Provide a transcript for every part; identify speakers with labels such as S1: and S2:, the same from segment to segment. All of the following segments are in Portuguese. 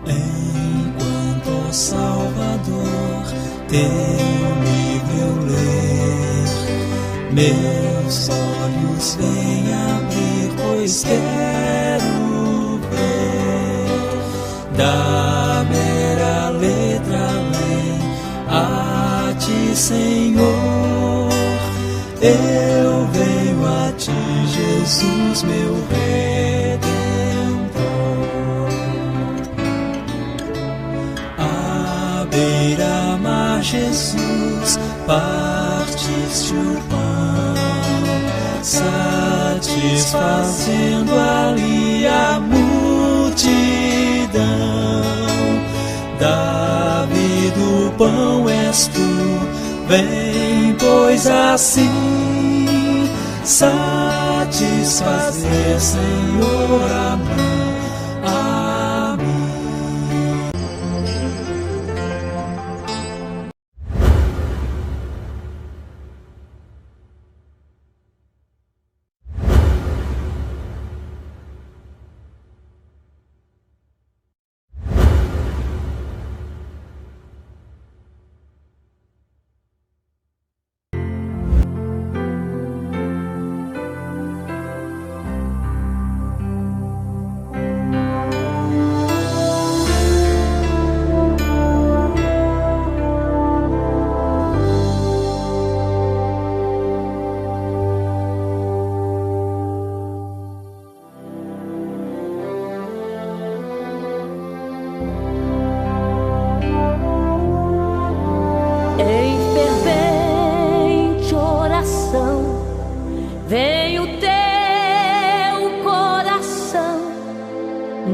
S1: Enquanto, ó Salvador, teu livro eu ler, meus olhos vêm abrir, pois quero ver da mera letra além a ti, Senhor. Eu venho a ti, Jesus, meu Redentor. À beira-mar, Jesus, partiste o pão, satisfazendo ali a multidão. Davi do pão és tu, vem, pois assim satisfazer, Senhor, a mim.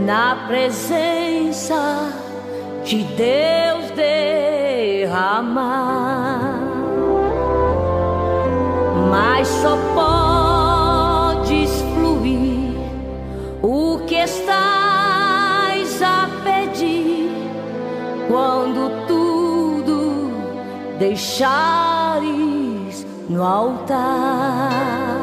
S2: Na presença de Deus derramar, mas só podes fluir o que estás a pedir quando tudo deixares no altar.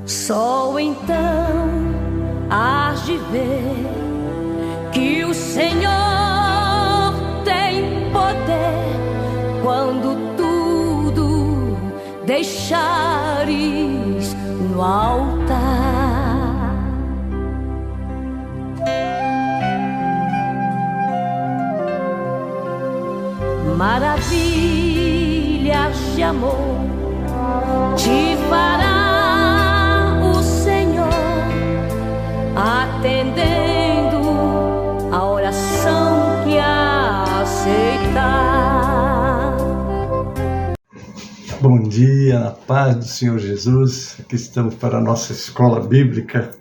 S2: Só então hás de ver que o Senhor tem poder quando tudo deixares no altar. Maravilhas de amor te fará atendendo a oração que aceitar.
S3: Bom dia, na paz do Senhor Jesus. Aqui estamos para a nossa escola bíblica.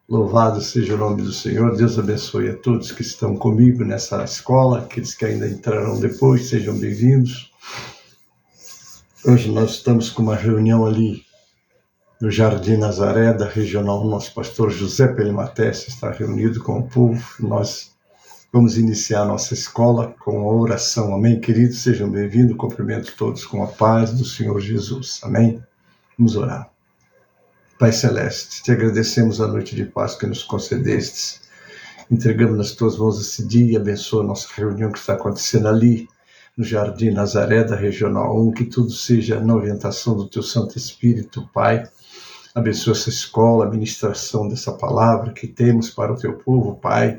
S3: Louvado seja o nome do Senhor. Deus abençoe a todos que estão comigo nessa escola. Aqueles que ainda entrarão depois, sejam bem-vindos. Hoje nós estamos com uma reunião ali no Jardim Nazaré, da Regional. Nosso pastor José Pelimateste está reunido com o povo. Nós vamos iniciar a nossa escola com a oração. Amém, queridos? Sejam bem-vindos. Cumprimento todos com a paz do Senhor Jesus. Amém? Vamos orar. Pai Celeste, te agradecemos a noite de paz que nos concedestes. Entregamos nas tuas mãos esse dia e abençoa a nossa reunião que está acontecendo ali no Jardim Nazaré, da Regional 1. Que tudo seja na orientação do teu Santo Espírito, Pai. Abençoa essa escola, a ministração dessa palavra que temos para o teu povo, Pai.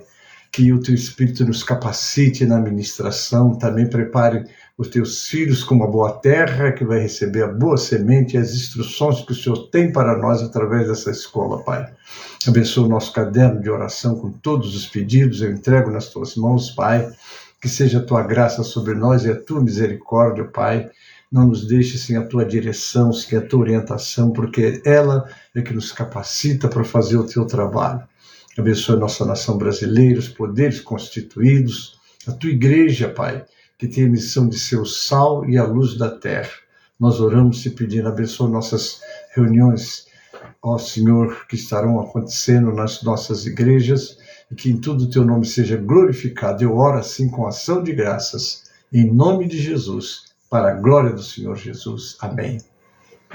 S3: Que o teu Espírito nos capacite na ministração. Também prepare os teus filhos com uma boa terra, que vai receber a boa semente e as instruções que o Senhor tem para nós através dessa escola, Pai. Abençoa o nosso caderno de oração com todos os pedidos. Eu entrego nas tuas mãos, Pai. Que seja a tua graça sobre nós e a tua misericórdia, Pai. Não nos deixe sem a tua direção, sem a tua orientação, porque ela é que nos capacita para fazer o teu trabalho. Abençoa a nossa nação brasileira, os poderes constituídos, a tua igreja, Pai, que tem a missão de ser o sal e a luz da terra. Nós oramos te pedindo, abençoa nossas reuniões, ó Senhor, que estarão acontecendo nas nossas igrejas, e que em tudo o teu nome seja glorificado. Eu oro assim com ação de graças, em nome de Jesus, para a glória do Senhor Jesus. Amém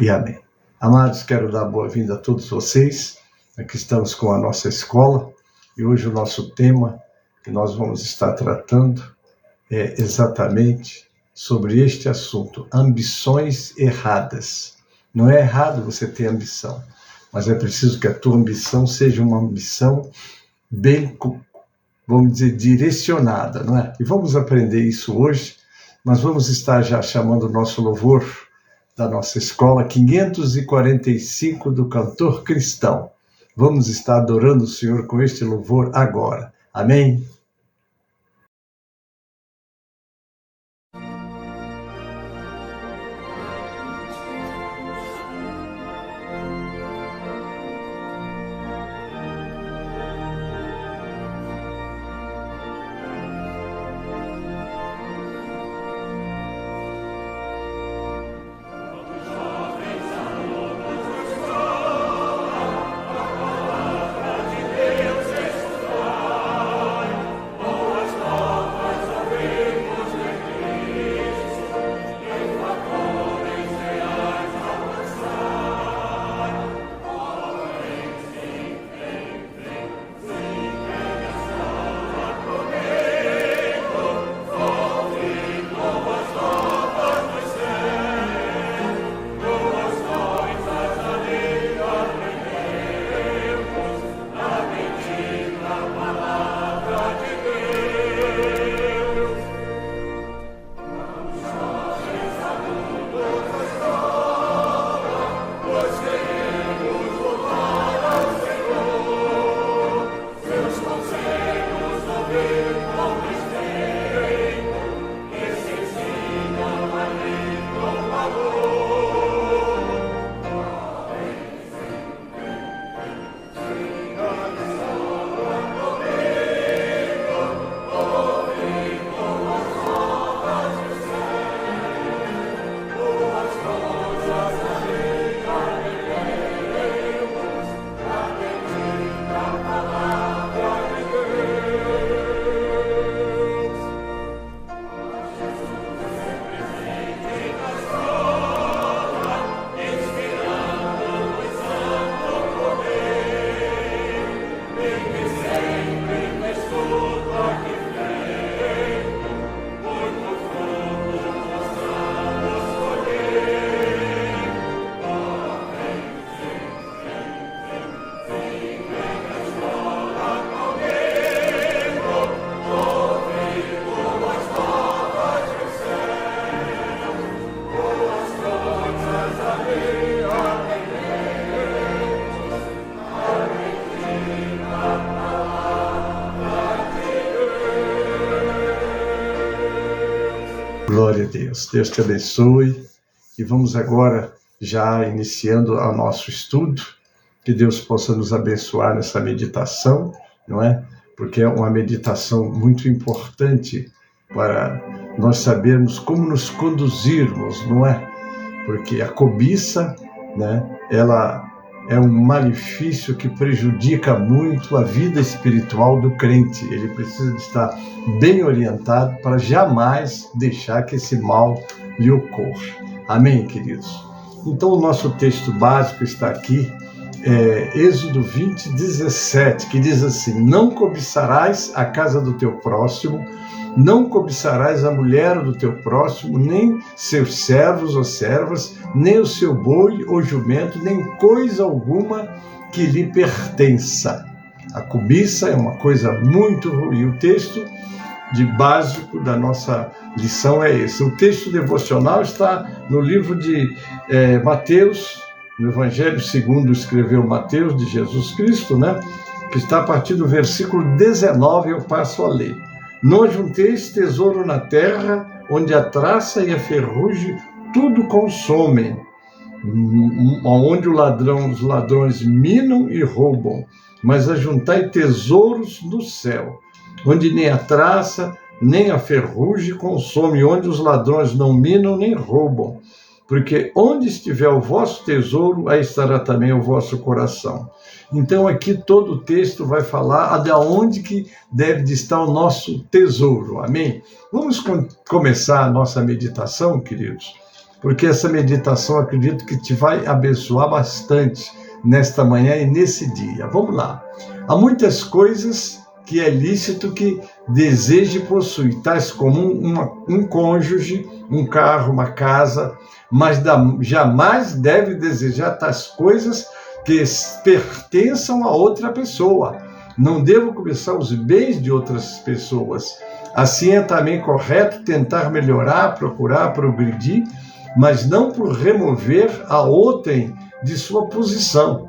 S3: e amém. Amados, quero dar boa-vinda a todos vocês. Aqui estamos com a nossa escola, e hoje o nosso tema que nós vamos estar tratando é exatamente sobre este assunto: ambições erradas. Não é errado você ter ambição, mas é preciso que a tua ambição seja uma ambição bem, vamos dizer, direcionada, não é? E vamos aprender isso hoje. Nós vamos estar já chamando o nosso louvor da nossa escola 545 do Cantor Cristão. Vamos estar adorando o Senhor com este louvor agora. Amém? Glória a Deus. Deus te abençoe. E vamos agora, já iniciando o nosso estudo, que Deus possa nos abençoar nessa meditação, não é? Porque é uma meditação muito importante para nós sabermos como nos conduzirmos, não é? Porque a cobiça, né, ela é um malefício que prejudica muito a vida espiritual do crente. Ele precisa de estar bem orientado para jamais deixar que esse mal lhe ocorra. Amém, queridos? Então, o nosso texto básico está aqui, Êxodo 20, 17, que diz assim: não cobiçarás a casa do teu próximo, não cobiçarás a mulher do teu próximo, nem seus servos ou servas, nem o seu boi ou jumento, nem coisa alguma que lhe pertença. A cobiça é uma coisa muito ruim. O texto de básico da nossa lição é esse. O texto devocional está no livro de Mateus, no Evangelho segundo escreveu Mateus, de Jesus Cristo, né? Que está a partir do versículo 19, eu passo a ler. Não ajunteis tesouro na terra, onde a traça e a ferrugem tudo consomem, onde os ladrões minam e roubam, mas ajuntai tesouros no céu, onde nem a traça nem a ferrugem consome, onde os ladrões não minam nem roubam, porque onde estiver o vosso tesouro, aí estará também o vosso coração. Então aqui todo o texto vai falar de onde que deve estar o nosso tesouro, amém? Vamos começar a nossa meditação, queridos, porque essa meditação acredito que te vai abençoar bastante nesta manhã e nesse dia. Vamos lá. Há muitas coisas que é lícito que deseje possuir, tais como um cônjuge, um carro, uma casa, mas jamais deve desejar tais coisas que pertençam a outra pessoa. Não devo cobiçar os bens de outras pessoas. Assim é também correto tentar melhorar, procurar progredir, mas não por remover a outrem de sua posição.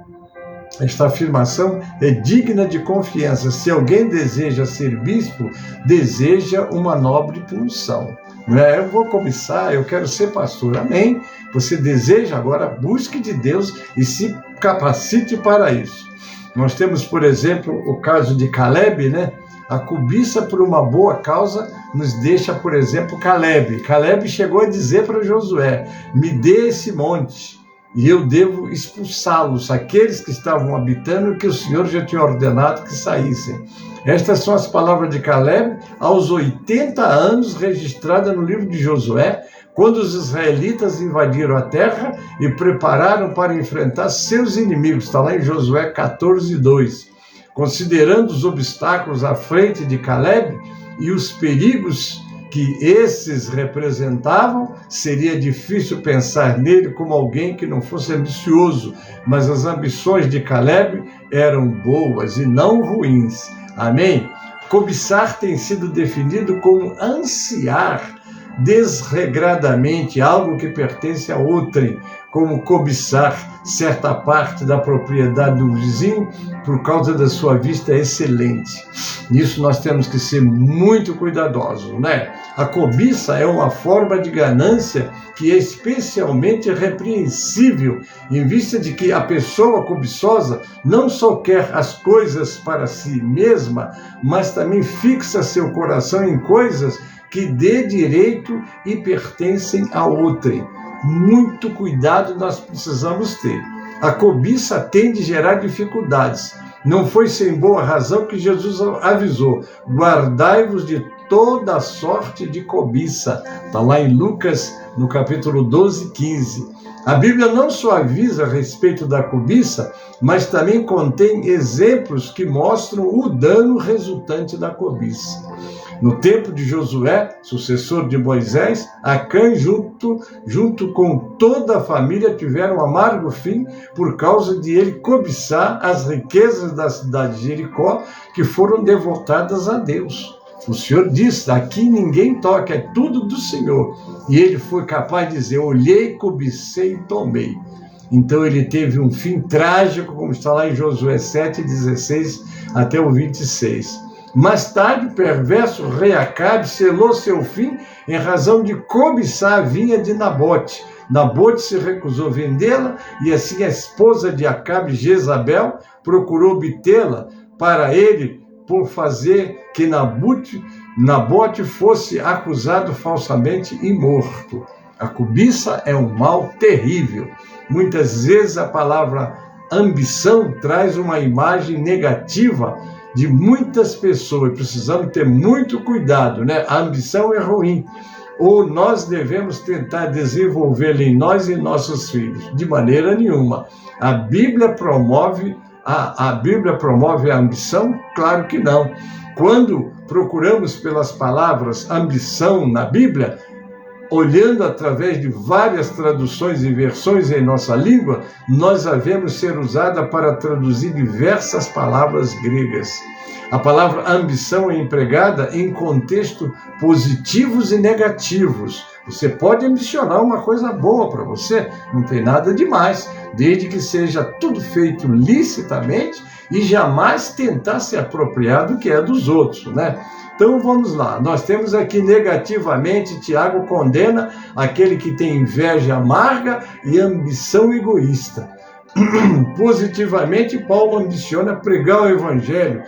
S3: Esta afirmação é digna de confiança. Se alguém deseja ser bispo, deseja uma nobre função. Não é, eu vou cobiçar, eu quero ser pastor. Amém? Você deseja, agora busque de Deus e se capacite para isso. Nós temos, por exemplo, o caso de Caleb, né? A cobiça por uma boa causa nos deixa, por exemplo, Caleb. Caleb chegou a dizer para Josué: me dê esse monte e eu devo expulsá-los, aqueles que estavam habitando, que o Senhor já tinha ordenado que saíssem. Estas são as palavras de Caleb aos 80 anos, registradas no livro de Josué, quando os israelitas invadiram a terra e prepararam para enfrentar seus inimigos. Está lá em Josué 14:2. Considerando os obstáculos à frente de Caleb e os perigos que esses representavam, seria difícil pensar nele como alguém que não fosse ambicioso, mas as ambições de Caleb eram boas e não ruins. Amém? Cobiçar tem sido definido como ansiar desregradamente algo que pertence a outrem, como cobiçar certa parte da propriedade do vizinho por causa da sua vista excelente. Nisso nós temos que ser muito cuidadosos, né? A cobiça é uma forma de ganância que é especialmente repreensível, em vista de que a pessoa cobiçosa não só quer as coisas para si mesma, mas também fixa seu coração em coisas que dê direito e pertencem a outrem. Muito cuidado nós precisamos ter. A cobiça tende a gerar dificuldades. Não foi sem boa razão que Jesus avisou: guardai-vos de toda sorte de cobiça. Está lá em Lucas, no capítulo 12:15. A Bíblia não só avisa a respeito da cobiça, mas também contém exemplos que mostram o dano resultante da cobiça. No tempo de Josué, sucessor de Moisés, Acã, junto com toda a família, tiveram um amargo fim por causa de ele cobiçar as riquezas da cidade de Jericó, que foram devotadas a Deus. O Senhor disse: aqui ninguém toca, é tudo do Senhor. E ele foi capaz de dizer: olhei, cobicei e tomei. Então ele teve um fim trágico, como está lá em Josué 7:16 até o 26. Mais tarde, o perverso rei Acabe selou seu fim em razão de cobiçar a vinha de Nabote. Nabote se recusou vendê-la e assim a esposa de Acabe, Jezabel, procurou obtê-la para ele por fazer que Nabote fosse acusado falsamente e morto. A cobiça é um mal terrível. Muitas vezes a palavra ambição traz uma imagem negativa de muitas pessoas. Precisamos ter muito cuidado, né? A ambição é ruim. Ou nós devemos tentar desenvolvê-la em nós e em nossos filhos? De maneira nenhuma. A Bíblia promove a ambição? Claro que não. Quando procuramos pelas palavras ambição na Bíblia, olhando através de várias traduções e versões em nossa língua, nós a vemos ser usada para traduzir diversas palavras gregas. A palavra ambição é empregada em contextos positivos e negativos. Você pode ambicionar uma coisa boa para você, não tem nada demais, desde que seja tudo feito licitamente e jamais tentar se apropriar do que é dos outros, né? Então vamos lá, nós temos aqui negativamente, Tiago condena aquele que tem inveja amarga e ambição egoísta. Positivamente, Paulo ambiciona pregar o evangelho.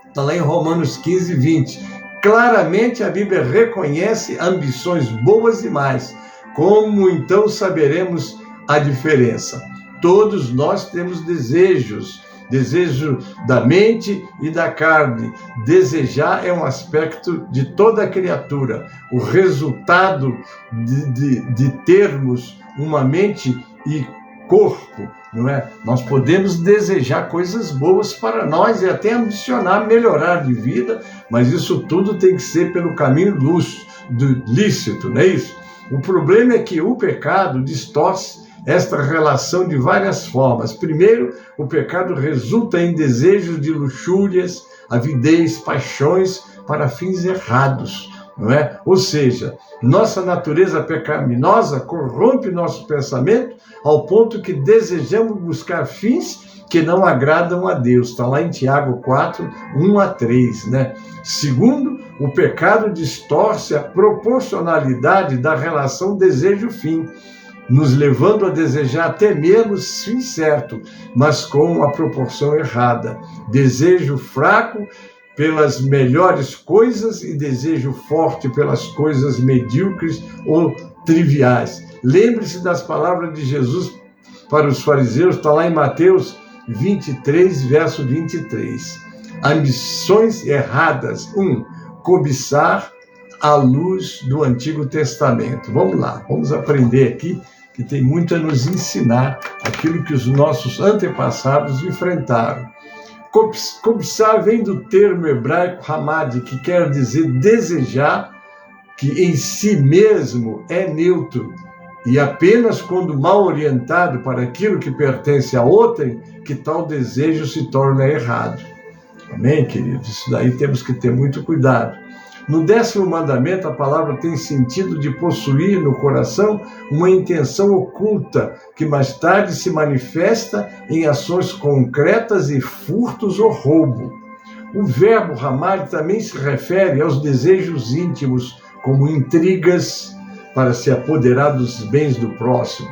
S3: Está lá em Romanos 15:20. Claramente a Bíblia reconhece ambições boas e más. Como então saberemos a diferença? Todos nós temos desejos, desejo da mente e da carne. Desejar é um aspecto de toda a criatura. O resultado de termos uma mente e corpo, não é? Nós podemos desejar coisas boas para nós e até ambicionar melhorar de vida, mas isso tudo tem que ser pelo caminho lícito, não é isso? O problema é que o pecado distorce esta relação de várias formas. Primeiro, o pecado resulta em desejos de luxúrias, avidez, paixões para fins errados, não é? Ou seja, nossa natureza pecaminosa corrompe nosso pensamento ao ponto que desejamos buscar fins que não agradam a Deus. Está lá em Tiago 4, 1-3, né? Segundo, o pecado distorce a proporcionalidade da relação desejo-fim, nos levando a desejar até mesmo fim certo, mas com a proporção errada. Desejo fraco pelas melhores coisas e desejo forte pelas coisas medíocres ou triviais. Lembre-se das palavras de Jesus para os fariseus, está lá em Mateus 23, verso 23. Ambições erradas. 1. Cobiçar à luz do Antigo Testamento. Vamos lá, vamos aprender aqui, que tem muito a nos ensinar aquilo que os nossos antepassados enfrentaram. Cobiçar vem do termo hebraico hamad, que quer dizer desejar, que em si mesmo é neutro, e apenas quando mal orientado para aquilo que pertence a outrem, que tal desejo se torna errado. Amém, queridos? Isso daí temos que ter muito cuidado. No 10º mandamento, a palavra tem sentido de possuir no coração uma intenção oculta, que mais tarde se manifesta em ações concretas e furtos ou roubo. O verbo hamad também se refere aos desejos íntimos, como intrigas para se apoderar dos bens do próximo,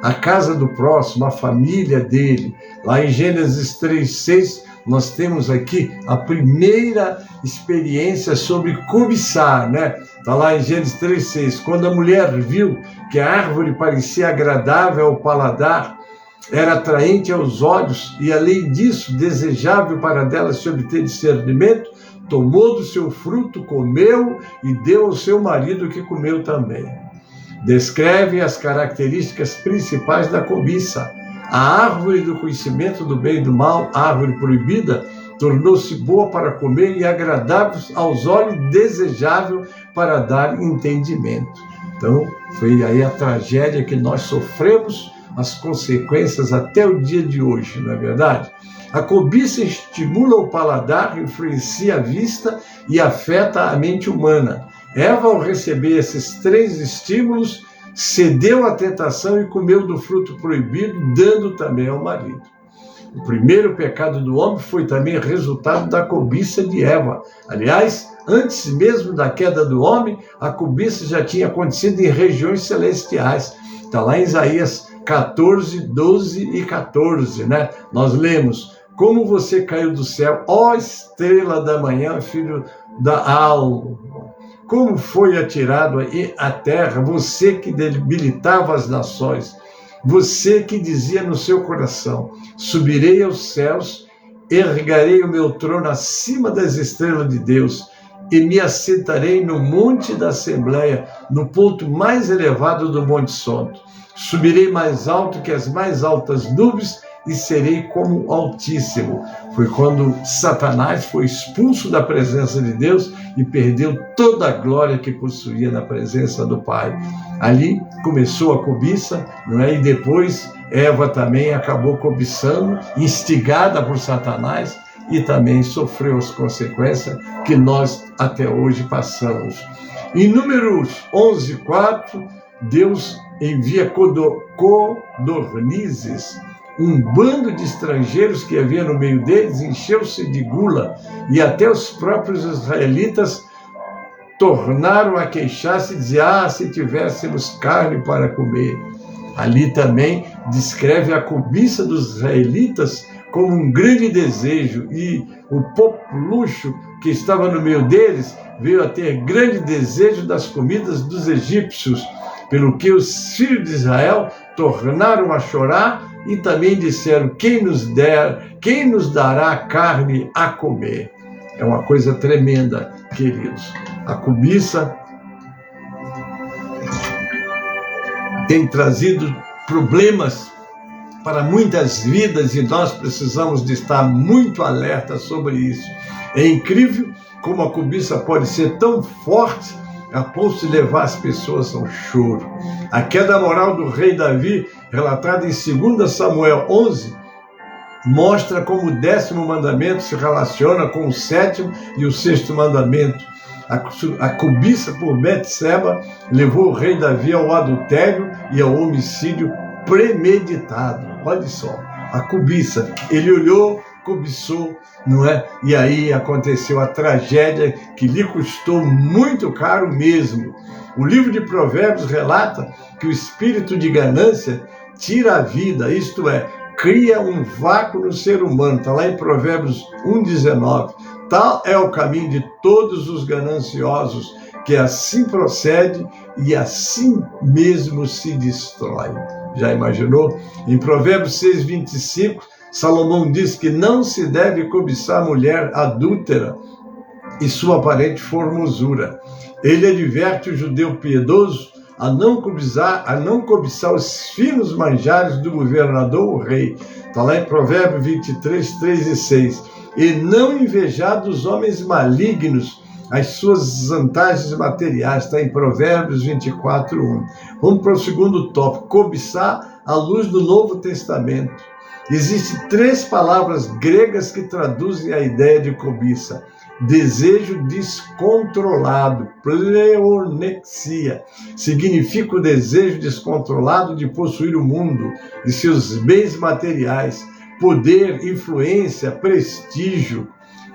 S3: a casa do próximo, a família dele. Lá em Gênesis 3:6, nós temos aqui a primeira experiência sobre cobiçar, né? Está lá em Gênesis 3:6, quando a mulher viu que a árvore parecia agradável ao paladar, era atraente aos olhos e, além disso, desejável para dela se obter discernimento, tomou do seu fruto, comeu e deu ao seu marido, que comeu também. Descreve as características principais da cobiça. A árvore do conhecimento do bem e do mal, a árvore proibida, tornou-se boa para comer e agradável aos olhos, desejável para dar entendimento. Então, foi aí a tragédia que nós sofremos, as consequências até o dia de hoje, não é verdade? A cobiça estimula o paladar, influencia a vista e afeta a mente humana. Eva, ao receber esses 3 estímulos, cedeu à tentação e comeu do fruto proibido, dando também ao marido. O primeiro pecado do homem foi também resultado da cobiça de Eva. Aliás, antes mesmo da queda do homem, a cobiça já tinha acontecido em regiões celestiais. Está lá em Isaías 14, 12 e 14, né? Nós lemos: como você caiu do céu, ó estrela da manhã, filho da alva. Como foi atirado à terra, você que debilitava as nações, você que dizia no seu coração: subirei aos céus, erguerei o meu trono acima das estrelas de Deus, e me assentarei no monte da Assembleia, no ponto mais elevado do Monte Santo. Subirei mais alto que as mais altas nuvens e serei como o Altíssimo. Foi quando Satanás foi expulso da presença de Deus e perdeu toda a glória que possuía na presença do Pai. Ali começou a cobiça, não é? E depois Eva também acabou cobiçando, instigada por Satanás, e também sofreu as consequências que nós até hoje passamos. Em Números 11:4, Deus envia codornizes. Um bando de estrangeiros que havia no meio deles encheu-se de gula, e até os próprios israelitas tornaram a queixar-se e dizer: se tivéssemos carne para comer. Ali também descreve a cobiça dos israelitas como um grande desejo, e o populuxo que estava no meio deles veio a ter grande desejo das comidas dos egípcios, pelo que os filhos de Israel tornaram a chorar e também disseram: quem nos dará carne a comer? É uma coisa tremenda, queridos. A cobiça tem trazido problemas para muitas vidas e nós precisamos de estar muito alerta sobre isso. É incrível como a cobiça pode ser tão forte a ponto de levar as pessoas ao choro. A queda moral do rei Davi, relatada em 2 Samuel 11, mostra como o 10º mandamento se relaciona com o 7º e o 6º mandamento. A cobiça por Betseba levou o rei Davi ao adultério e ao homicídio premeditado. Olha só, a cobiça. Ele olhou, cobiçou, não é? E aí aconteceu a tragédia que lhe custou muito caro mesmo. O livro de Provérbios relata que o espírito de ganância tira a vida, isto é, cria um vácuo no ser humano. Está lá em Provérbios 1,19. Tal é o caminho de todos os gananciosos, que assim procede e assim mesmo se destrói. Já imaginou? Em Provérbios 6,25, Salomão diz que não se deve cobiçar a mulher adúltera e sua aparente formosura. Ele adverte o judeu piedoso a não cobiçar os finos manjares do governador, o rei. Está lá em Provérbios 23, 3 e 6. E não invejar dos homens malignos as suas vantagens materiais. Está em Provérbios 24, 1. Vamos para o segundo tópico: cobiçar à luz do Novo Testamento. Existem 3 palavras gregas que traduzem a ideia de cobiça: desejo descontrolado, pleonexia, significa o desejo descontrolado de possuir o mundo e seus bens materiais, poder, influência, prestígio.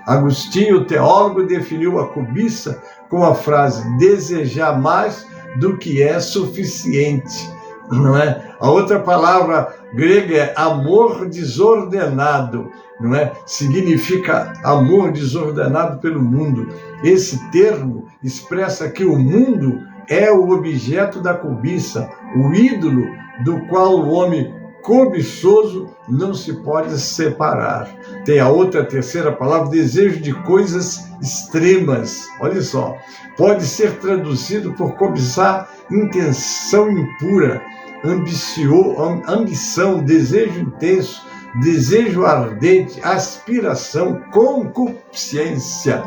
S3: Agostinho, o teólogo, definiu a cobiça com a frase: desejar mais do que é suficiente. Não é? A outra palavra grega é amor desordenado, não é? Significa amor desordenado pelo mundo. Esse termo expressa que o mundo é o objeto da cobiça, o ídolo do qual o homem cobiçoso não se pode separar. Tem a terceira palavra, desejo de coisas extremas. Olha só, pode ser traduzido por cobiçar intenção impura, ambição, desejo intenso, desejo ardente, aspiração, concupiscência.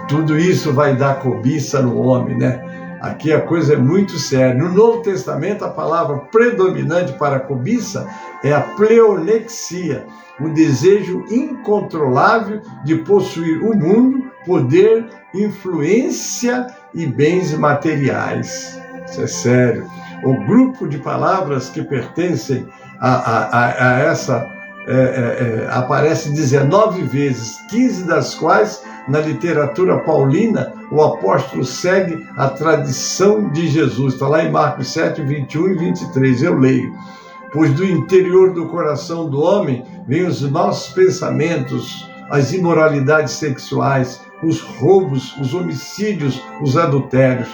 S3: Tudo isso vai dar cobiça no homem, né? Aqui a coisa é muito séria. No Novo Testamento, a palavra predominante para a cobiça é a pleonexia, o desejo incontrolável de possuir o mundo, poder, influência e bens materiais. Isso é sério. O grupo de palavras que pertencem a essa aparece 19 vezes, 15 das quais na literatura paulina o apóstolo segue a tradição de Jesus. Está lá em Marcos 7, 21 e 23, eu leio: pois do interior do coração do homem vêm os maus pensamentos, as imoralidades sexuais, os roubos, os homicídios, os adultérios,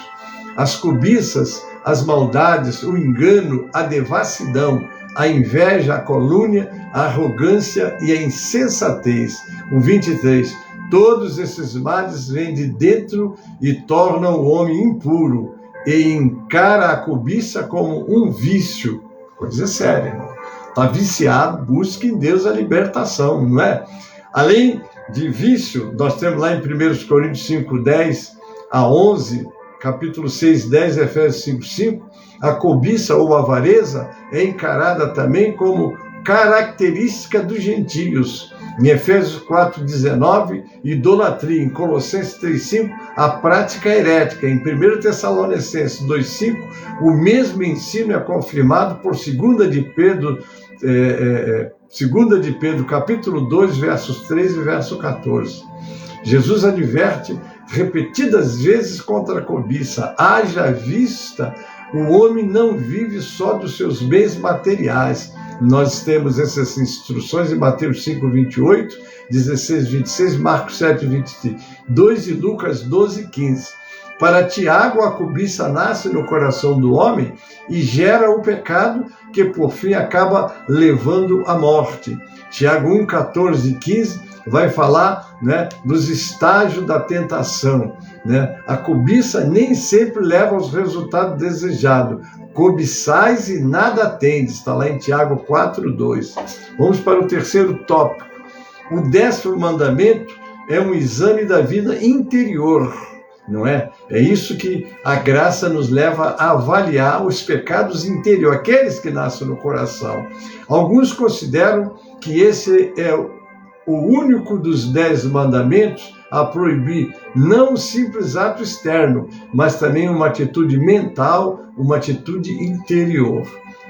S3: as cobiças, as maldades, o engano, a devassidão, a inveja, a calúnia, a arrogância e a insensatez. O 23, todos esses males vêm de dentro e tornam o homem impuro, e encara a cobiça como um vício. Coisa séria, irmão. Está viciado, busque em Deus a libertação, não é? Além de vício, nós temos lá em 1 Coríntios 5, 10 a 11, capítulo 6, 10, Efésios 5, 5, a cobiça ou avareza é encarada também como característica dos gentios. Em Efésios 4, 19, idolatria. Em Colossenses 3, 5, a prática herética. Em 1 Tessalonicenses 2, 5, o mesmo ensino é confirmado por 2 de Pedro, capítulo 2, versos 13 e verso 14. Jesus adverte repetidas vezes contra a cobiça. Haja vista, o homem não vive só dos seus bens materiais. Nós temos essas instruções em Mateus 5, 28, 16, 26, Marcos 7, 22 e Lucas 12, 15. Para Tiago, a cobiça nasce no coração do homem e gera o pecado que, por fim, acaba levando à morte. Tiago 1, 14 e 15 vai falar, né, dos estágios da tentação. Né? A cobiça nem sempre leva aos resultados desejados. Cobiçais e nada tendes, está lá em Tiago 4, 2. Vamos para o terceiro tópico. O 10º mandamento é um exame da vida interior, não é? É isso que a graça nos leva a avaliar os pecados interiores, aqueles que nascem no coração. Alguns consideram que esse é o único dos 10 mandamentos a proibir não um simples ato externo, mas também uma atitude mental, uma atitude interior.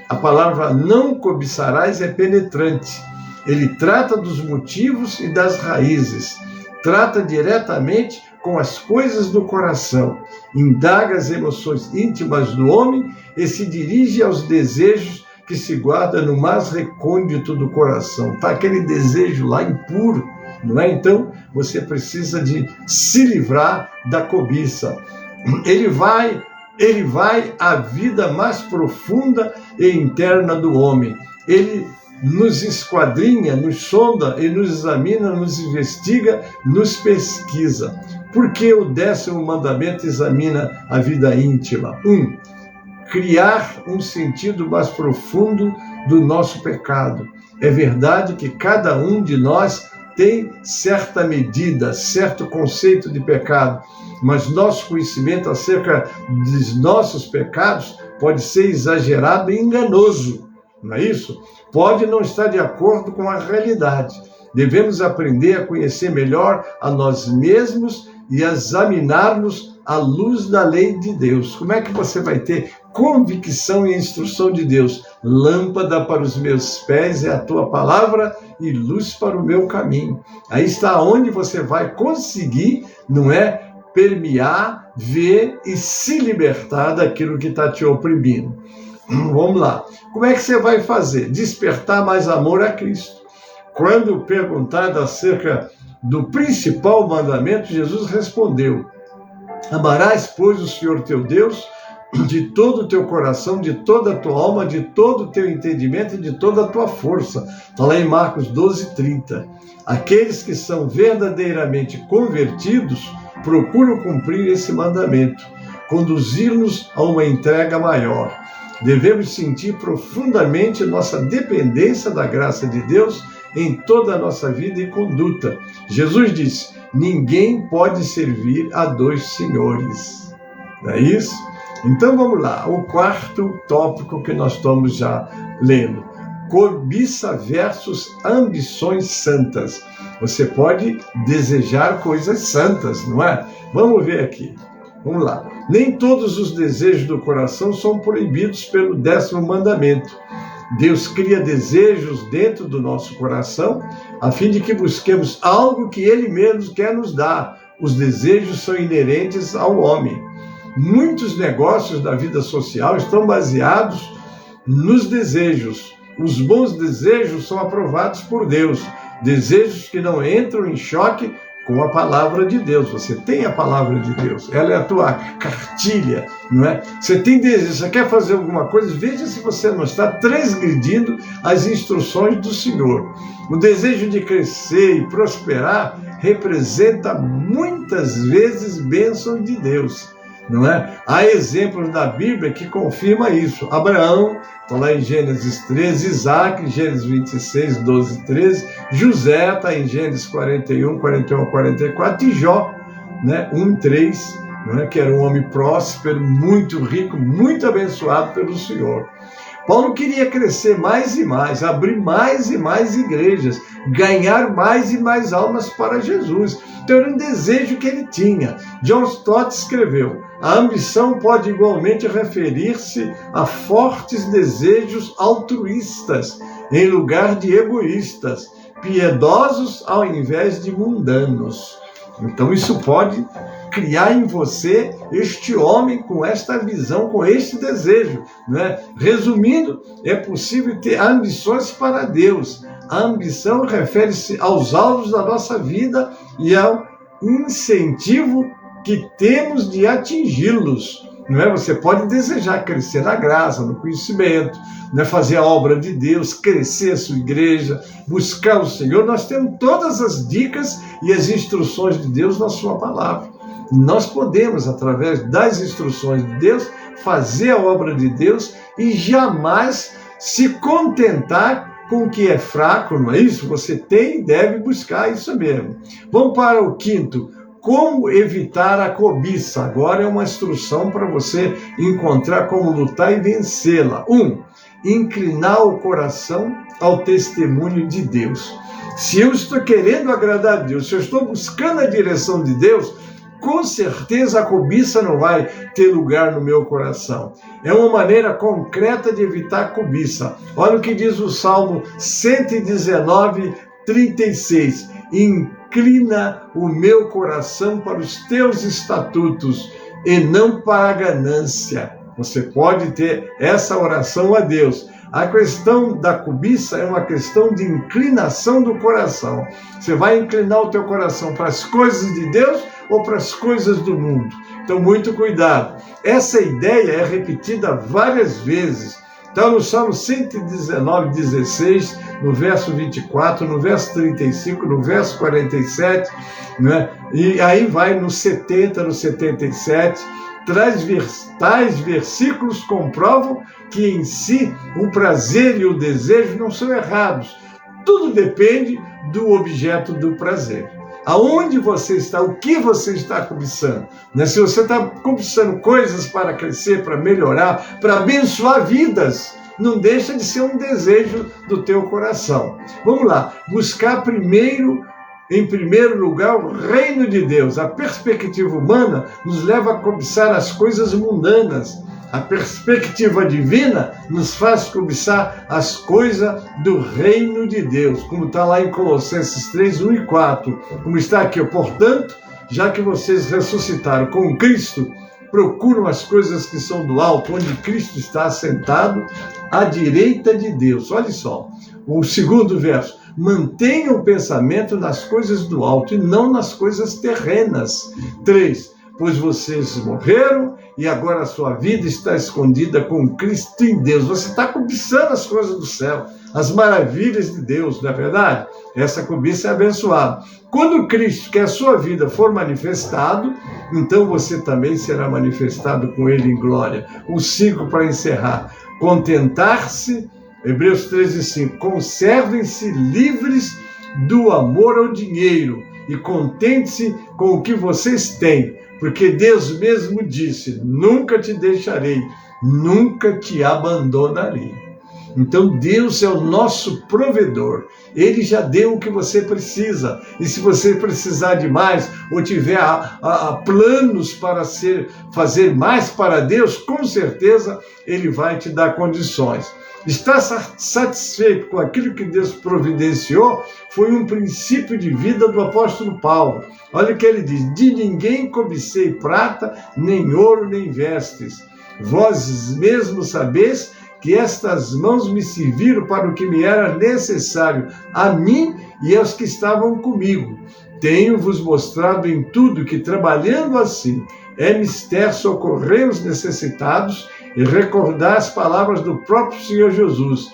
S3: A palavra não cobiçarás é penetrante. Ele trata dos motivos e das raízes. Trata diretamente com as coisas do coração. Indaga as emoções íntimas do homem e se dirige aos desejos que se guarda no mais recôndito do coração. Está aquele desejo lá impuro, não é? Então, você precisa de se livrar da cobiça. Ele vai à vida mais profunda e interna do homem. Ele nos esquadrinha, nos sonda, ele nos examina, nos investiga, nos pesquisa. Por que o 10º mandamento examina a vida íntima? 1. Criar um sentido mais profundo do nosso pecado. É verdade que cada um de nós tem certa medida, certo conceito de pecado, mas nosso conhecimento acerca dos nossos pecados pode ser exagerado e enganoso, não é isso? Pode não estar de acordo com a realidade. Devemos aprender a conhecer melhor a nós mesmos e a examinar-nos à luz da lei de Deus. Como é que você vai ter convicção e instrução de Deus? Lâmpada para os meus pés é a tua palavra e luz para o meu caminho. Aí está onde você vai conseguir, não é, permear, ver e se libertar daquilo que está te oprimindo. Vamos lá. Como é que você vai fazer? Despertar mais amor a Cristo. Quando perguntado acerca do principal mandamento, Jesus respondeu: amarás, pois, o Senhor teu Deus de todo o teu coração, de toda a tua alma, de todo o teu entendimento e de toda a tua força. Está lá em Marcos 12, 30. Aqueles que são verdadeiramente convertidos procuram cumprir esse mandamento, conduzir-nos a uma entrega maior. Devemos sentir profundamente nossa dependência da graça de Deus em toda a nossa vida e conduta. Jesus disse: ninguém pode servir a 2 senhores. Não é isso? Então vamos lá, o 4º tópico que nós estamos já lendo. Cobiça versus ambições santas. Você pode desejar coisas santas, não é? Vamos ver aqui. Vamos lá. Nem todos os desejos do coração são proibidos pelo 10º mandamento. Deus cria desejos dentro do nosso coração a fim de que busquemos algo que Ele mesmo quer nos dar. Os desejos são inerentes ao homem. Muitos negócios da vida social estão baseados nos desejos. Os bons desejos são aprovados por Deus. Desejos que não entram em choque com a palavra de Deus. Você tem a palavra de Deus, ela é a tua cartilha, não é? Você tem desejo, você quer fazer alguma coisa, veja se você não está transgredindo as instruções do Senhor. O desejo de crescer e prosperar representa muitas vezes bênção de Deus, não é? Há exemplos da Bíblia que confirmam isso. Abraão, está lá em Gênesis 13, Isaac, em Gênesis 26, 12, 13, José, está em Gênesis 41, 41 a 44, e Jó, né, 1, 3, não é? Que era um homem próspero, muito rico, muito abençoado pelo Senhor. Paulo queria crescer mais e mais, abrir mais e mais igrejas, ganhar mais e mais almas para Jesus. Então era um desejo que ele tinha. John Stott escreveu: a ambição pode igualmente referir-se a fortes desejos altruístas, em lugar de egoístas, piedosos ao invés de mundanos. Então isso pode criar em você este homem com esta visão, com este desejo, né? Resumindo, é possível ter ambições para Deus. A ambição refere-se aos alvos da nossa vida e ao incentivo que temos de atingi-los. Não é? Você pode desejar crescer na graça, no conhecimento, né? Fazer a obra de Deus, crescer a sua igreja, buscar o Senhor. Nós temos todas as dicas e as instruções de Deus na sua palavra. Nós podemos, através das instruções de Deus, fazer a obra de Deus e jamais se contentar com o que é fraco, não é isso? Você tem e deve buscar isso mesmo. Vamos para o quinto. Como evitar a cobiça? Agora é uma instrução para você encontrar como lutar e vencê-la. 1. Inclinar o coração ao testemunho de Deus. Se eu estou querendo agradar a Deus, se eu estou buscando a direção de Deus, com certeza a cobiça não vai ter lugar no meu coração. É uma maneira concreta de evitar a cobiça. Olha o que diz o Salmo 119, 36. Inclina o meu coração para os teus estatutos e não para a ganância. Você pode ter essa oração a Deus. A questão da cobiça é uma questão de inclinação do coração. Você vai inclinar o teu coração para as coisas de Deus ou para as coisas do mundo? Então, muito cuidado. Essa ideia é repetida várias vezes. Então, no Salmo 119, 16, no verso 24, no verso 35, no verso 47, né? E aí vai no 70, no 77, tais versículos comprovam que em si o prazer e o desejo não são errados. Tudo depende do objeto do prazer. Aonde você está, o que você está cobiçando? Né? Se você está cobiçando coisas para crescer, para melhorar, para abençoar vidas, não deixa de ser um desejo do teu coração. Vamos lá, buscar em primeiro lugar, o reino de Deus. A perspectiva humana nos leva a cobiçar as coisas mundanas. A perspectiva divina nos faz cobiçar as coisas do reino de Deus, como está lá em Colossenses 3, 1 e 4. Como está aqui, portanto, já que vocês ressuscitaram com Cristo, procuram as coisas que são do alto, onde Cristo está assentado à direita de Deus. Olha só, o segundo verso. Mantenham o pensamento nas coisas do alto e não nas coisas terrenas. 3. Pois vocês morreram e agora a sua vida está escondida com Cristo em Deus. Você está cobiçando as coisas do céu, as maravilhas de Deus, não é verdade? Essa cobiça é abençoada. Quando Cristo, que é a sua vida, for manifestado, então você também será manifestado com Ele em glória. O 5 para encerrar. Contentar-se, Hebreus 13, 5. Conservem-se livres do amor ao dinheiro e contente-se com o que vocês têm. Porque Deus mesmo disse, nunca te deixarei, nunca te abandonarei. Então Deus é o nosso provedor. Ele já deu o que você precisa. E se você precisar de mais, ou tiver planos para fazer mais para Deus, com certeza Ele vai te dar condições. Estar satisfeito com aquilo que Deus providenciou foi um princípio de vida do apóstolo Paulo. Olha o que ele diz: de ninguém cobicei prata, nem ouro, nem vestes. Vós mesmos sabeis que estas mãos me serviram para o que me era necessário, a mim e aos que estavam comigo. Tenho-vos mostrado em tudo que, trabalhando assim, é mister socorrer os necessitados e recordar as palavras do próprio Senhor Jesus.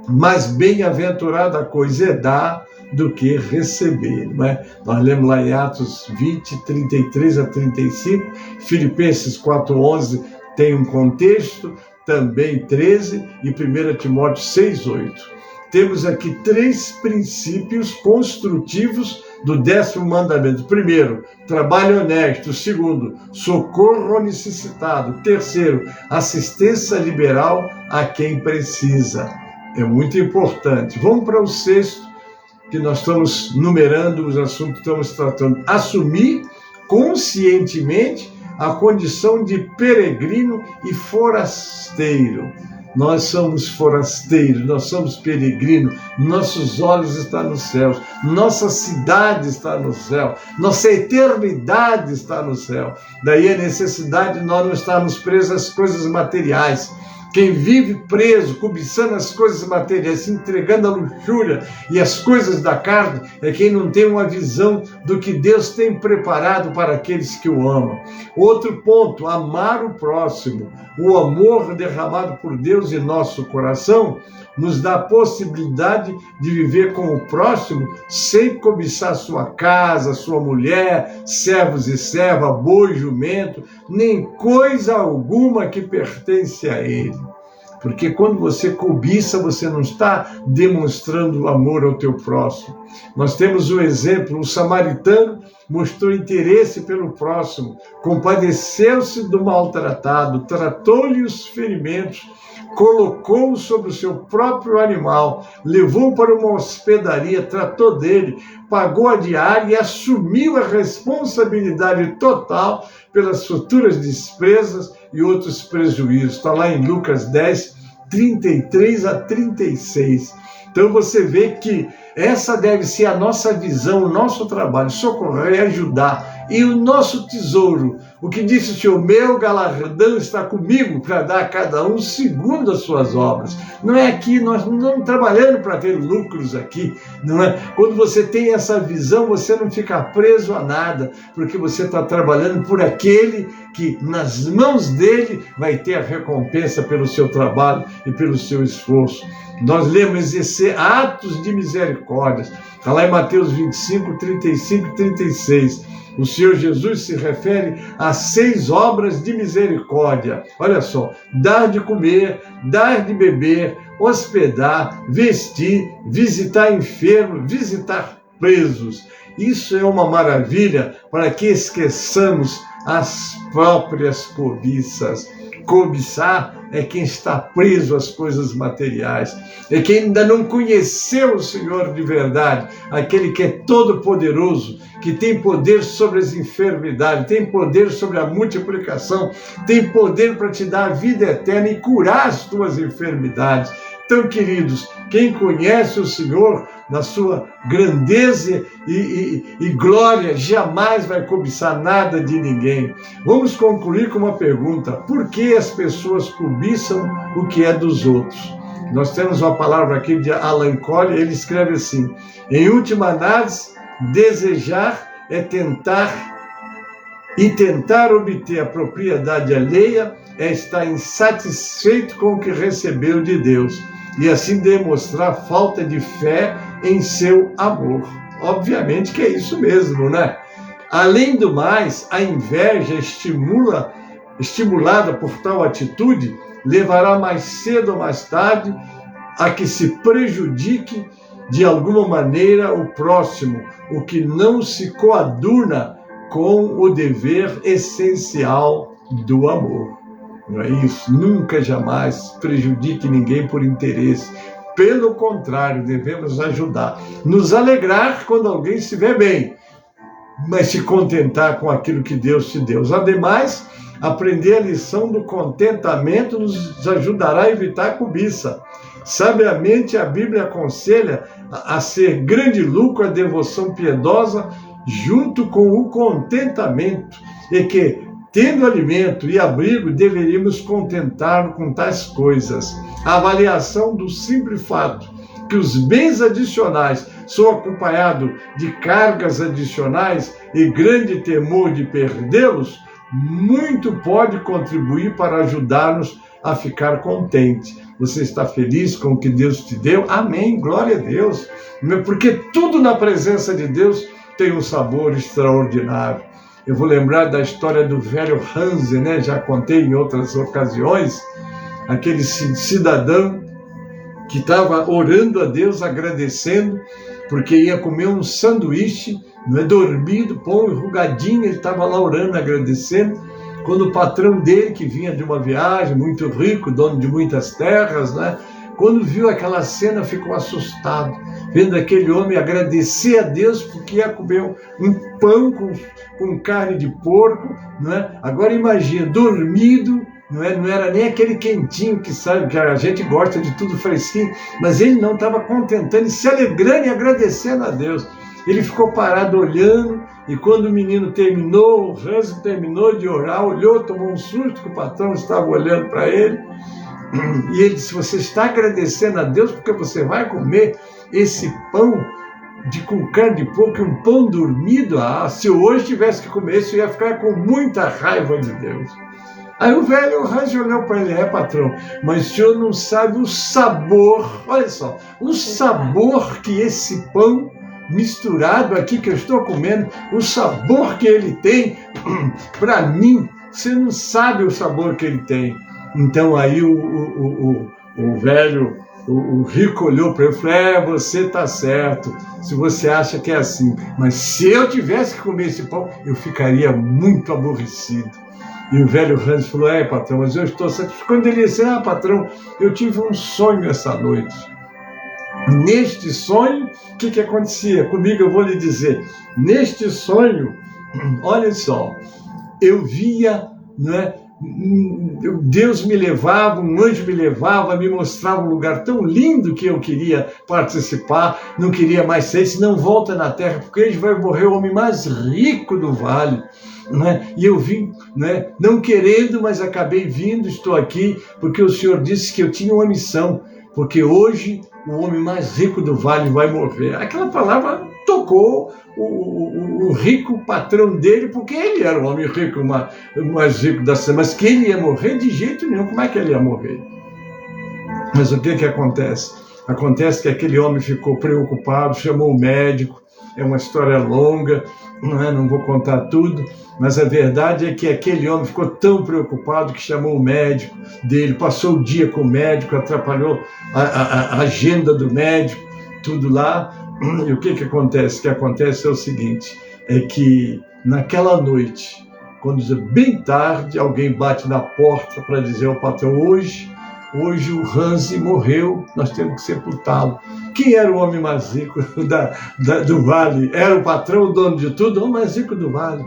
S3: Mas bem-aventurada a coisa é dar do que receber, não é? Nós lemos lá em Atos 20, 33 a 35, Filipenses 4:11 tem um contexto, também 13, e 1 Timóteo 6:8. Temos aqui 3 princípios construtivos do 10º mandamento. Primeiro, trabalho honesto. Segundo, socorro ao necessitado. Terceiro, assistência liberal a quem precisa. É muito importante. Vamos para o 6º, que nós estamos numerando os assuntos que estamos tratando. Assumir conscientemente a condição de peregrino e forasteiro. Nós somos forasteiros, nós somos peregrinos, nossos olhos estão nos céus, nossa cidade está no céu, nossa eternidade está no céu. Daí a necessidade de nós não estarmos presos às coisas materiais. Quem vive preso, cobiçando as coisas materiais, se entregando à luxúria e às coisas da carne, é quem não tem uma visão do que Deus tem preparado para aqueles que o amam. Outro ponto, amar o próximo. O amor derramado por Deus em nosso coração nos dá a possibilidade de viver com o próximo sem cobiçar sua casa, sua mulher, servos e serva, boi, jumento, nem coisa alguma que pertence a ele. Porque quando você cobiça, você não está demonstrando amor ao teu próximo. Nós temos um exemplo, o samaritano mostrou interesse pelo próximo, compadeceu-se do maltratado, tratou-lhe os ferimentos, colocou-o sobre o seu próprio animal, levou para uma hospedaria, tratou dele, pagou a diária e assumiu a responsabilidade total pelas futuras despesas e outros prejuízos. Está lá em Lucas 10, 33 a 36. Então você vê que essa deve ser a nossa visão, o nosso trabalho, socorrer e ajudar. E o nosso tesouro, o que disse o Senhor, meu galardão está comigo para dar a cada um segundo as suas obras. Não é aqui, nós não estamos trabalhando para ter lucros aqui, não é? Quando você tem essa visão, você não fica preso a nada, porque você está trabalhando por aquele que nas mãos dele vai ter a recompensa pelo seu trabalho e pelo seu esforço. Nós lemos exercer atos de misericórdia. Está lá em Mateus 25, 35 e 36. O Senhor Jesus se refere a 6 obras de misericórdia. Olha só, dar de comer, dar de beber, hospedar, vestir, visitar enfermos, visitar presos. Isso é uma maravilha para que esqueçamos as próprias cobiças. Cobiçar é quem está preso às coisas materiais, é quem ainda não conheceu o Senhor de verdade, aquele que é todo-poderoso, que tem poder sobre as enfermidades, tem poder sobre a multiplicação, tem poder para te dar a vida eterna e curar as tuas enfermidades. Então, queridos, quem conhece o Senhor na sua grandeza e glória, jamais vai cobiçar nada de ninguém. Vamos concluir com uma pergunta: por que as pessoas cobiçam o que é dos outros? Nós temos uma palavra aqui de Alan Cole, ele escreve assim: em última análise, desejar é tentar obter a propriedade alheia é estar insatisfeito com o que recebeu de Deus e assim demonstrar falta de fé em seu amor. Obviamente que é isso mesmo, né? Além do mais, a inveja estimulada por tal atitude levará mais cedo ou mais tarde a que se prejudique de alguma maneira o próximo, o que não se coaduna com o dever essencial do amor. Não é isso? Nunca, jamais prejudique ninguém por interesse. Pelo contrário, devemos ajudar. Nos alegrar quando alguém estiver bem, mas se contentar com aquilo que Deus te deu. Ademais, aprender a lição do contentamento nos ajudará a evitar a cobiça. Sabiamente, a Bíblia aconselha a ser grande lucro a devoção piedosa junto com o contentamento, e que, tendo alimento e abrigo, deveríamos contentar-nos com tais coisas. A avaliação do simples fato que os bens adicionais são acompanhados de cargas adicionais e grande temor de perdê-los, muito pode contribuir para ajudar-nos a ficar contente. Você está feliz com o que Deus te deu? Amém, glória a Deus. Porque tudo na presença de Deus tem um sabor extraordinário. Eu vou lembrar da história do velho Hansen, né? Já contei em outras ocasiões, aquele cidadão que estava orando a Deus, agradecendo, porque ia comer um sanduíche, não é, dormido, pão enrugadinho, ele estava lá orando, agradecendo, quando o patrão dele, que vinha de uma viagem, muito rico, dono de muitas terras, né? Quando viu aquela cena, ficou assustado, vendo aquele homem agradecer a Deus porque ia comer um pão com carne de porco, não é? Agora imagina, dormido, não é? Não era nem aquele quentinho que sabe que a gente gosta de tudo fresquinho, mas ele não estava contentando, se alegrando e agradecendo a Deus. Ele ficou parado olhando, e quando o menino terminou, o Hansen terminou de orar, olhou, tomou um susto que o patrão estava olhando para ele. E ele disse, você está agradecendo a Deus porque você vai comer esse pão com carne de porco e um pão dormido? Ah, se eu hoje tivesse que comer isso, eu ia ficar com muita raiva de Deus. Aí o velho Hans olhou para ele, patrão, mas o senhor não sabe o sabor, olha só, o sabor que esse pão misturado aqui que eu estou comendo, o sabor que ele tem, para mim, você não sabe o sabor que ele tem. Então aí o velho, o rico olhou para ele e falou, você está certo, se você acha que é assim, mas se eu tivesse que comer esse pão, eu ficaria muito aborrecido. E o velho Hans falou, patrão, mas eu estou satisfeito. Quando ele disse, patrão, eu tive um sonho essa noite. Neste sonho, o que acontecia? Comigo eu vou lhe dizer, neste sonho, olha só, eu via, né, Deus me levava, um anjo me levava, me mostrava um lugar tão lindo que eu queria participar, não queria mais ser, se não volta na terra, porque ele vai morrer o homem mais rico do vale. Né? E eu vim, né, não querendo, mas acabei vindo, estou aqui, porque o Senhor disse que eu tinha uma missão, porque hoje o homem mais rico do vale vai morrer. Aquela palavra tocou o rico patrão dele, porque ele era o homem rico, mais rico da cidade, mas que ele ia morrer de jeito nenhum. Como é que ele ia morrer? Mas o que acontece? Acontece que aquele homem ficou preocupado, chamou o médico, é uma história longa, não vou contar tudo, mas a verdade é que aquele homem ficou tão preocupado que chamou o médico dele, passou o dia com o médico, atrapalhou a agenda do médico, tudo lá. E o que acontece? O que acontece é o seguinte, é que naquela noite, quando bem tarde, alguém bate na porta para dizer ao patrão, hoje o Hansi morreu, nós temos que sepultá-lo. Quem era o homem mais rico do vale? Era o patrão, o dono de tudo? O homem mais rico do vale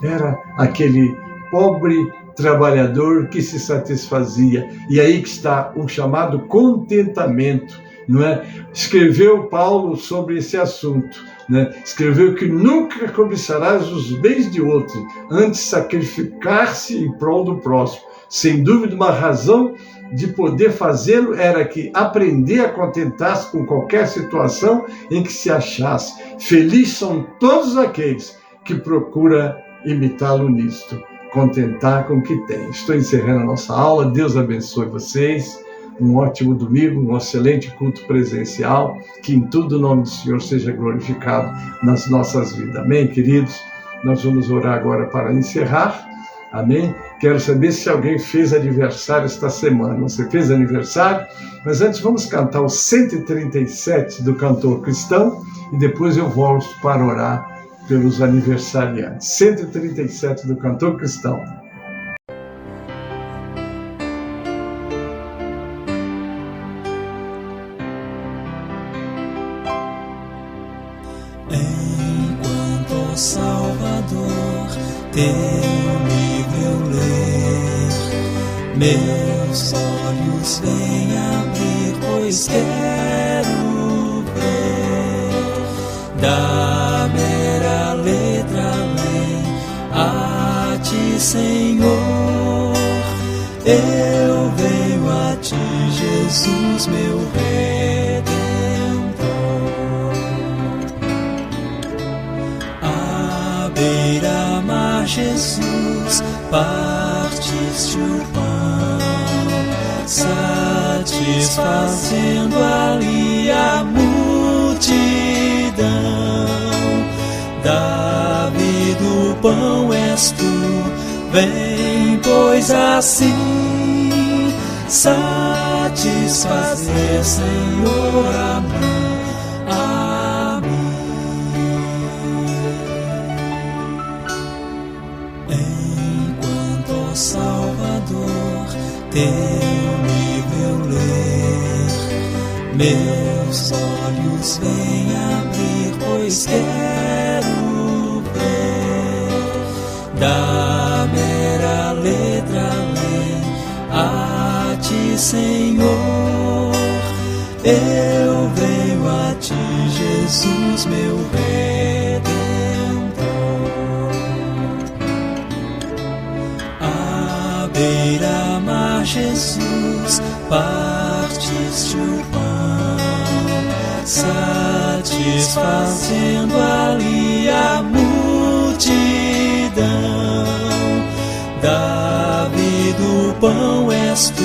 S3: era aquele pobre trabalhador que se satisfazia. E aí que está o chamado contentamento, não é? Escreveu Paulo sobre esse assunto, né? Escreveu que nunca cobiçarás os bens de outro, antes sacrificar-se em prol do próximo. Sem dúvida, uma razão de poder fazê-lo era que aprender a contentar-se com qualquer situação em que se achasse. Felizes são todos aqueles que procuram imitá-lo nisto, contentar com o que tem. Estou encerrando a nossa aula, Deus abençoe vocês, um ótimo domingo, um excelente culto presencial, que em tudo o nome do Senhor seja glorificado nas nossas vidas. Amém, queridos? Nós vamos orar agora para encerrar. Amém? Quero saber se alguém fez aniversário esta semana. Você fez aniversário? Mas antes vamos cantar o 137 do Cantor Cristão e depois eu volto para orar pelos aniversariantes. 137 do Cantor Cristão.
S1: Enquanto Salvador teu livro eu ler, meus olhos vêm abrir, pois quero ver da mera letra além a ti, Senhor. Eu venho a ti, Jesus, meu Redentor. À beira-mar, Jesus, partiste o pão, satisfazendo ali a multidão. Davi do pão és tu, vem, pois assim satisfazer, Senhor, a mim. Enquanto, ó Salvador, teu livro eu ler, meus olhos vêm abrir, pois quero ver da mera letra além a ti, Senhor. Eu venho a ti, Jesus, meu Redentor. À beira-mar, Jesus, partiste o pão, satisfazendo ali a multidão. Davi do pão és tu,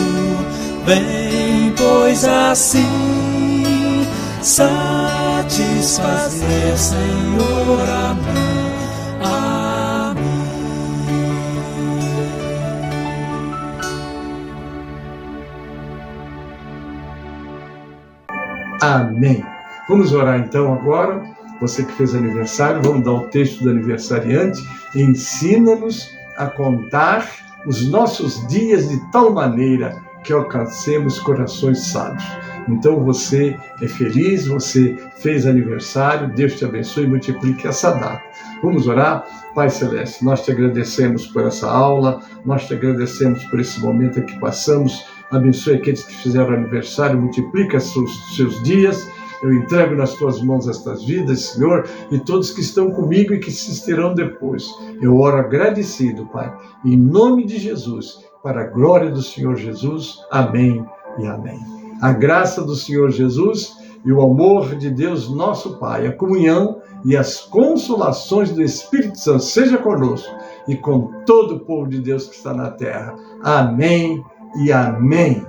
S1: vem, pois assim satisfazer, Senhor, a mim.
S3: Amém. Vamos orar então agora. Você que fez aniversário, vamos dar o texto do aniversariante. Ensina-nos a contar os nossos dias de tal maneira que alcancemos corações sábios. Então você é feliz, você fez aniversário, Deus te abençoe e multiplique essa data. Vamos orar? Pai Celeste, nós te agradecemos por essa aula, nós te agradecemos por esse momento em que passamos. Abençoe aqueles que fizeram aniversário, multiplica seus dias. Eu entrego nas tuas mãos estas vidas, Senhor, e todos que estão comigo e que se estarão depois. Eu oro agradecido, Pai, em nome de Jesus, para a glória do Senhor Jesus. Amém e amém. A graça do Senhor Jesus e o amor de Deus, nosso Pai, a comunhão e as consolações do Espírito Santo seja conosco e com todo o povo de Deus que está na terra. Amém e amém.